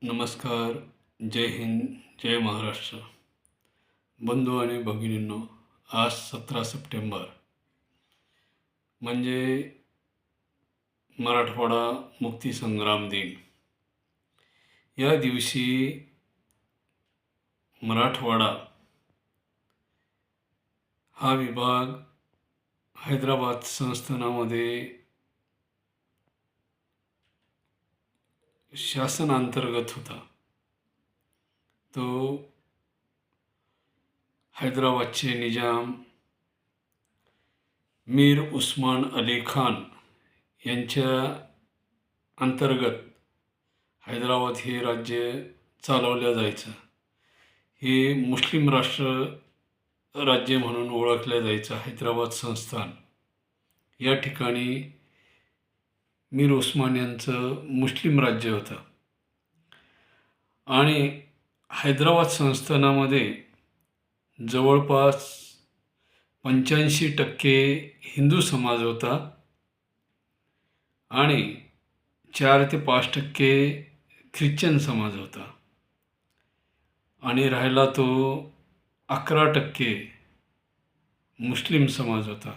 नमस्कार. जय हिंद. जय महाराष्ट्र. बंधू आणि भगिनींनो, आज 17 सप्टेंबर म्हणजे मराठवाडा मुक्तीसंग्राम दिन. या दिवशी मराठवाडा हा विभाग हैदराबाद संस्थानामध्ये शासनांतर्गत होता. तो हैदराबादचे निजाम मीर उस्मान अली खान यांच्या अंतर्गत हैदराबाद हे राज्य चालवलं जायचं. हे मुस्लिम राज्य म्हणून ओळखलं जायचं. हैदराबाद संस्थान या ठिकाणी मीर उस्मान यांचं मुस्लिम राज्य होतं आणि हैदराबाद संस्थानामध्ये जवळपास 85% हिंदू समाज होता आणि 4 ते 5% ख्रिश्चन समाज होता आणि राहिला तो 11% मुस्लिम समाज होता.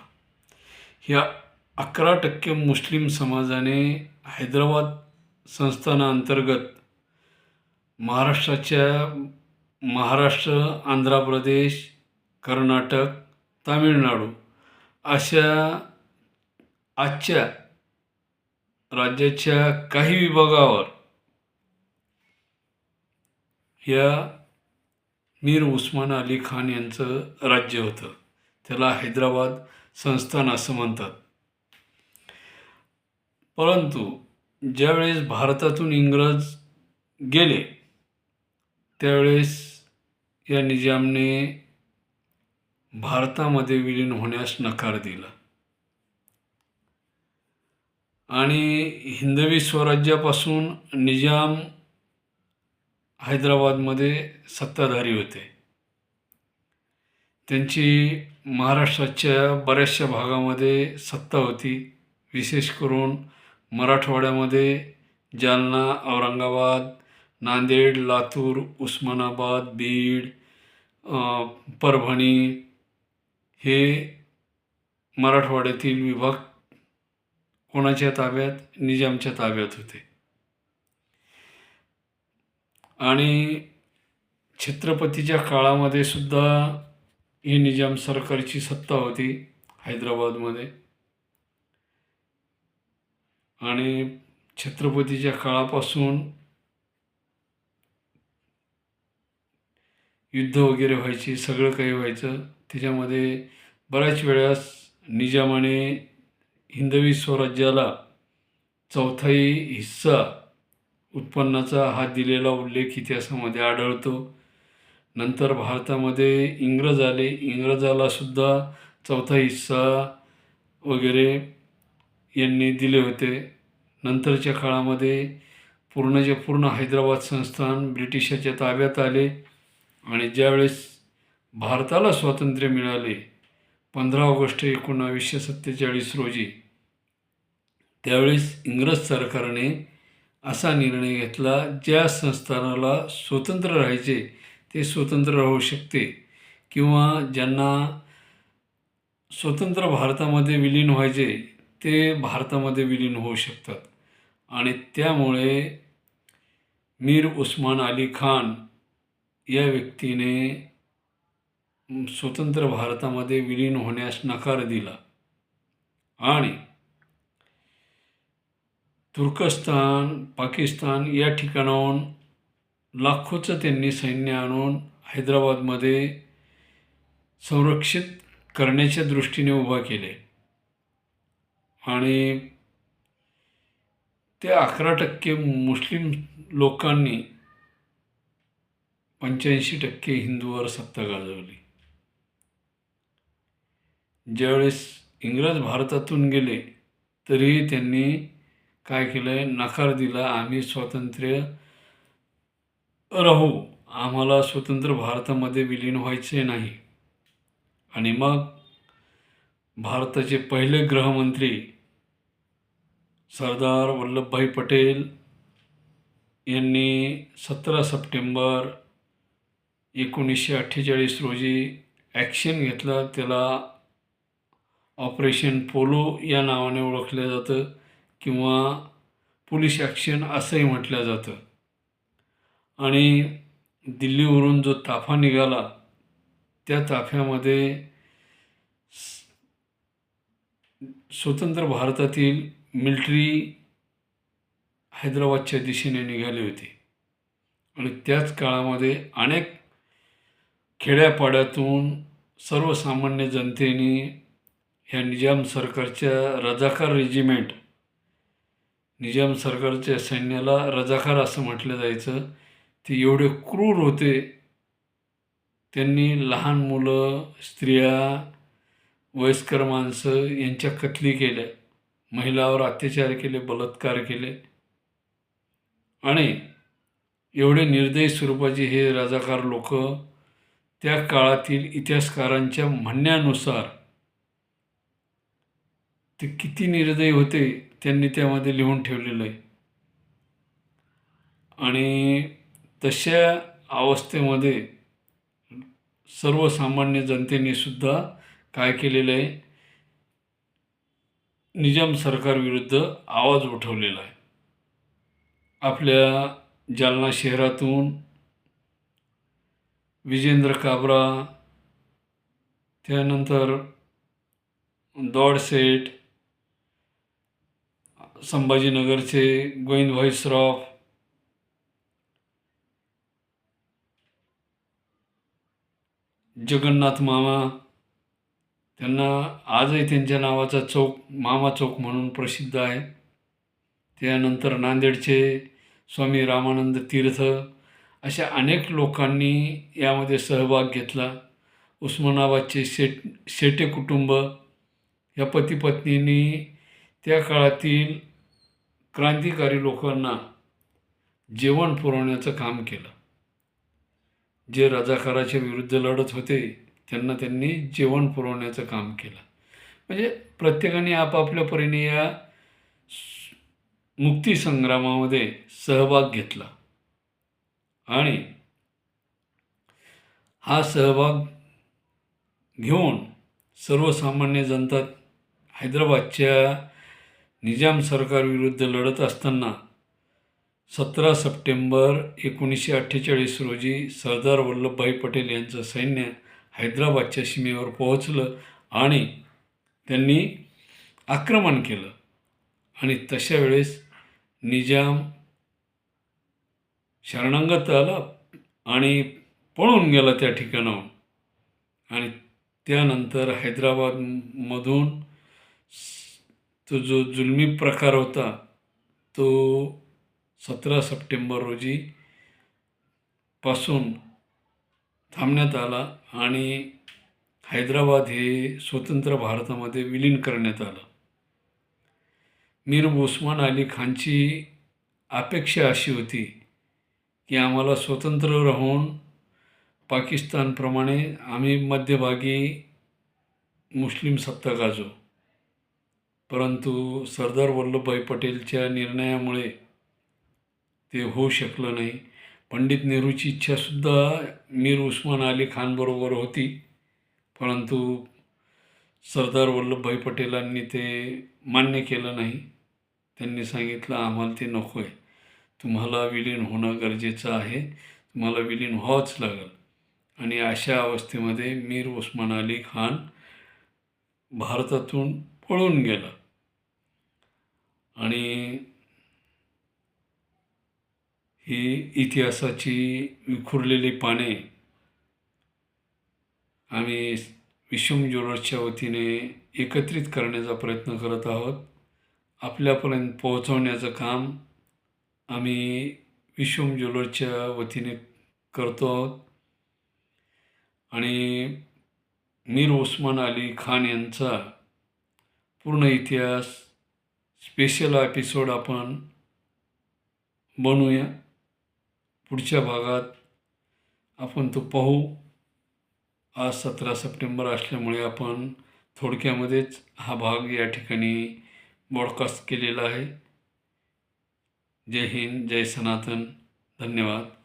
ह्या 11% मुस्लिम समाजाने हैदराबाद संस्थानांतर्गत महाराष्ट्र, आंध्र प्रदेश, कर्नाटक, तामिळनाडू अशा आजच्या राज्याच्या काही विभागावर या मीर उस्मान अली खान यांचं राज्य होतं. त्याला हैदराबाद संस्थान असं म्हणतात. परंतु ज्यावेळेस भारतातून इंग्रज गेले त्यावेळेस या निजामने भारतामध्ये विलीन होण्यास नकार दिला आणि हिंदवी स्वराज्यापासून निजाम हैदराबादमध्ये सत्ताधारी होते. त्यांची महाराष्ट्राच्या बऱ्याचशा भागामध्ये सत्ता होती. विशेष करून मराठवाड्यामध्ये जालना, औरंगाबाद, नांदेड, लातूर, उस्मानाबाद, बीड, परभणी हे मराठवाड्यातील विभाग कोणाच्या ताब्यात? निजामच्या ताब्यात होते. आणि छत्रपतीच्या काळामध्ये सुद्धा ही निजाम सरकारची सत्ता होती हैदराबादमध्ये आणि छत्रपतीच्या काळापासून युद्ध वगैरे व्हायची, सगळं काही व्हायचं. त्याच्यामध्ये बऱ्याच वेळास निजामाने हिंदवी स्वराज्याला 1/4 हिस्सा उत्पन्नाचा हा दिलेला उल्लेख इतिहासामध्ये आढळतो. नंतर भारतामध्ये इंग्रज आले. इंग्रजाला सुद्धा 1/4 हिस्सा वगैरे यांनी दिले होते. नंतरच्या काळामध्ये पूर्णच्या पूर्ण हैदराबाद संस्थान ब्रिटिशाच्या ताब्यात आले आणि ज्यावेळेस भारताला स्वातंत्र्य मिळाले 15 ऑगस्ट 1947 रोजी, त्यावेळेस इंग्रज सरकारने असा निर्णय घेतला, ज्या संस्थानाला स्वतंत्र राहायचे ते स्वतंत्र राहू शकते किंवा ज्यांना स्वतंत्र भारतामध्ये विलीन व्हायचे ते भारतामध्ये विलीन होऊ शकतात. आणि त्यामुळे मीर उस्मान अली खान या व्यक्तीने स्वतंत्र भारतामध्ये विलीन होण्यास नकार दिला आणि तुर्कस्तान, पाकिस्तान या ठिकाणाहून लाखोचं त्यांनी सैन्य आणून हैदराबादमध्ये संरक्षित करण्याच्या दृष्टीने उभा केले आणि ते 11% मुस्लिम लोकांनी 85% हिंदूवर सत्ता गाजवली. ज्यावेळेस इंग्रज भारतातून गेले तरीही त्यांनी काय केलं? नकार दिला. आम्ही स्वातंत्र्य राहू, आम्हाला स्वतंत्र भारतामध्ये विलीन व्हायचे नाही. आणि मग भारताचे पहिले गृहमंत्री सरदार वल्लभभाई पटेल यांनी 17 सप्टेंबर 1948 रोजी ॲक्शन घेतलं. त्याला ऑपरेशन पोलो या नावाने ओळखलं जातं किंवा पोलिश ॲक्शन असंही म्हटलं जातं. आणि दिल्लीवरून जो ताफा निघाला त्या ताफ्यामध्ये स्वतंत्र भारतातील मिलिटरी हैदराबादच्या दिशेने निघाली होती. आणि त्याच काळामध्ये अनेक खेड्यापाड्यातून सर्वसामान्य जनतेने ह्या निजाम सरकारच्या रजाकार रेजिमेंट, निजाम सरकारच्या सैन्याला रजाकार असं म्हटलं जायचं, ते एवढे क्रूर होते. त्यांनी लहान मुलं, स्त्रिया, वयस्कर माणसं यांच्या कत्ली केल्या, महिलावर अत्याचार केले, बलात्कार केले. आणि एवढे निर्दयी स्वरूपाचे हे रजाकार लोक त्या काळातील इतिहासकारांच्या म्हणण्यानुसार ते किती निर्दयी होते त्यांनी त्यामध्ये लिहून ठेवलेलं आहे. आणि तशा अवस्थेमध्ये सर्वसामान्य जनतेने सुद्धा काय केलेलं आहे, निजाम सरकारविरुद्ध आवाज उठवलेला आहे. आपल्या जालना शहरातून विजेंद्र काबरा, त्यानंतर दौडसेठ, संभाजीनगरचे गोविंदभाई श्रॉफ, जगन्नाथ मामा, त्यांना आजही त्यांच्या नावाचा चौक मामा चौक म्हणून प्रसिद्ध आहे. त्यानंतर नांदेडचे स्वामी रामानंद तीर्थ, अशा अनेक लोकांनी यामध्ये सहभाग घेतला. उस्मानाबादचे शेटे कुटुंब या पतीपत्नींनी त्या काळातील क्रांतिकारी लोकांना जेवण पुरवण्याचं काम केलं. जे रजाकाराच्या विरुद्ध लढत होते त्यांना त्यांनी जेवण पुरवण्याचं काम केलं. म्हणजे प्रत्येकाने आपापल्या परीने या मुक्तीसंग्रामामध्ये सहभाग घेतला. आणि हा सहभाग घेऊन सर्वसामान्य जनता हैदराबादच्या निजाम सरकारविरुद्ध लढत असताना 17 सप्टेंबर 1948 रोजी सरदार वल्लभभाई पटेल यांचं सैन्य हैदराबादच्या सीमेवर पोहोचलं आणि त्यांनी आक्रमण केलं. आणि तशा वेळेस निजाम शरणागत आला आणि पळून गेला त्या ठिकाणाहून. आणि त्यानंतर हैदराबादमधून तो जो जुलमी प्रकार होता तो 17 सप्टेंबर रोजी पासून थांबण्यात आला आणि हैदराबाद हे स्वतंत्र भारतामध्ये विलीन करण्यात आलं. मीर उस्मान अली खानची अपेक्षा अशी होती की आम्हाला स्वतंत्र राहून पाकिस्तानप्रमाणे आम्ही मध्यभागी मुस्लिम सत्ता गाजू. परंतु सरदार वल्लभभाई पटेलच्या निर्णयामुळे ते होऊ शकलं नाही. पंडित नेहरूची इच्छासुद्धा मीर उस्मान अली खानबरोबर होती, परंतु सरदार वल्लभभाई पटेलांनी ते मान्य केलं नाही. त्यांनी सांगितलं आम्हाला ते नको आहे, तुम्हाला विलीन होणं गरजेचं आहे, तुम्हाला विलीन व्हावंच लागेल. आणि अशा अवस्थेमध्ये मीर उस्मान अली खान भारतातून पळून गेला. आणि ही इतिहासाची विखुरलेली पाने आम्ही विश्वम ज्वेलर्सच्या वतीने एकत्रित करण्याचा प्रयत्न करत आहोत. आपल्यापर्यंत पोहोचवण्याचं काम आम्ही विश्वम ज्वेलर्सच्या वतीने करतो आहोत. आणि मीर उस्मान अली खान यांचा पूर्ण इतिहास स्पेशल एपिसोड आपण बनवूया. पुढच्या भागात आपण तो पाहू. आज 17 सप्टेंबर असल्यामुळे आपण थोडक्यामध्येच हा भाग या ठिकाणी ब्रॉडकास्ट केलेला आहे. जय हिंद, जय सनातन. धन्यवाद.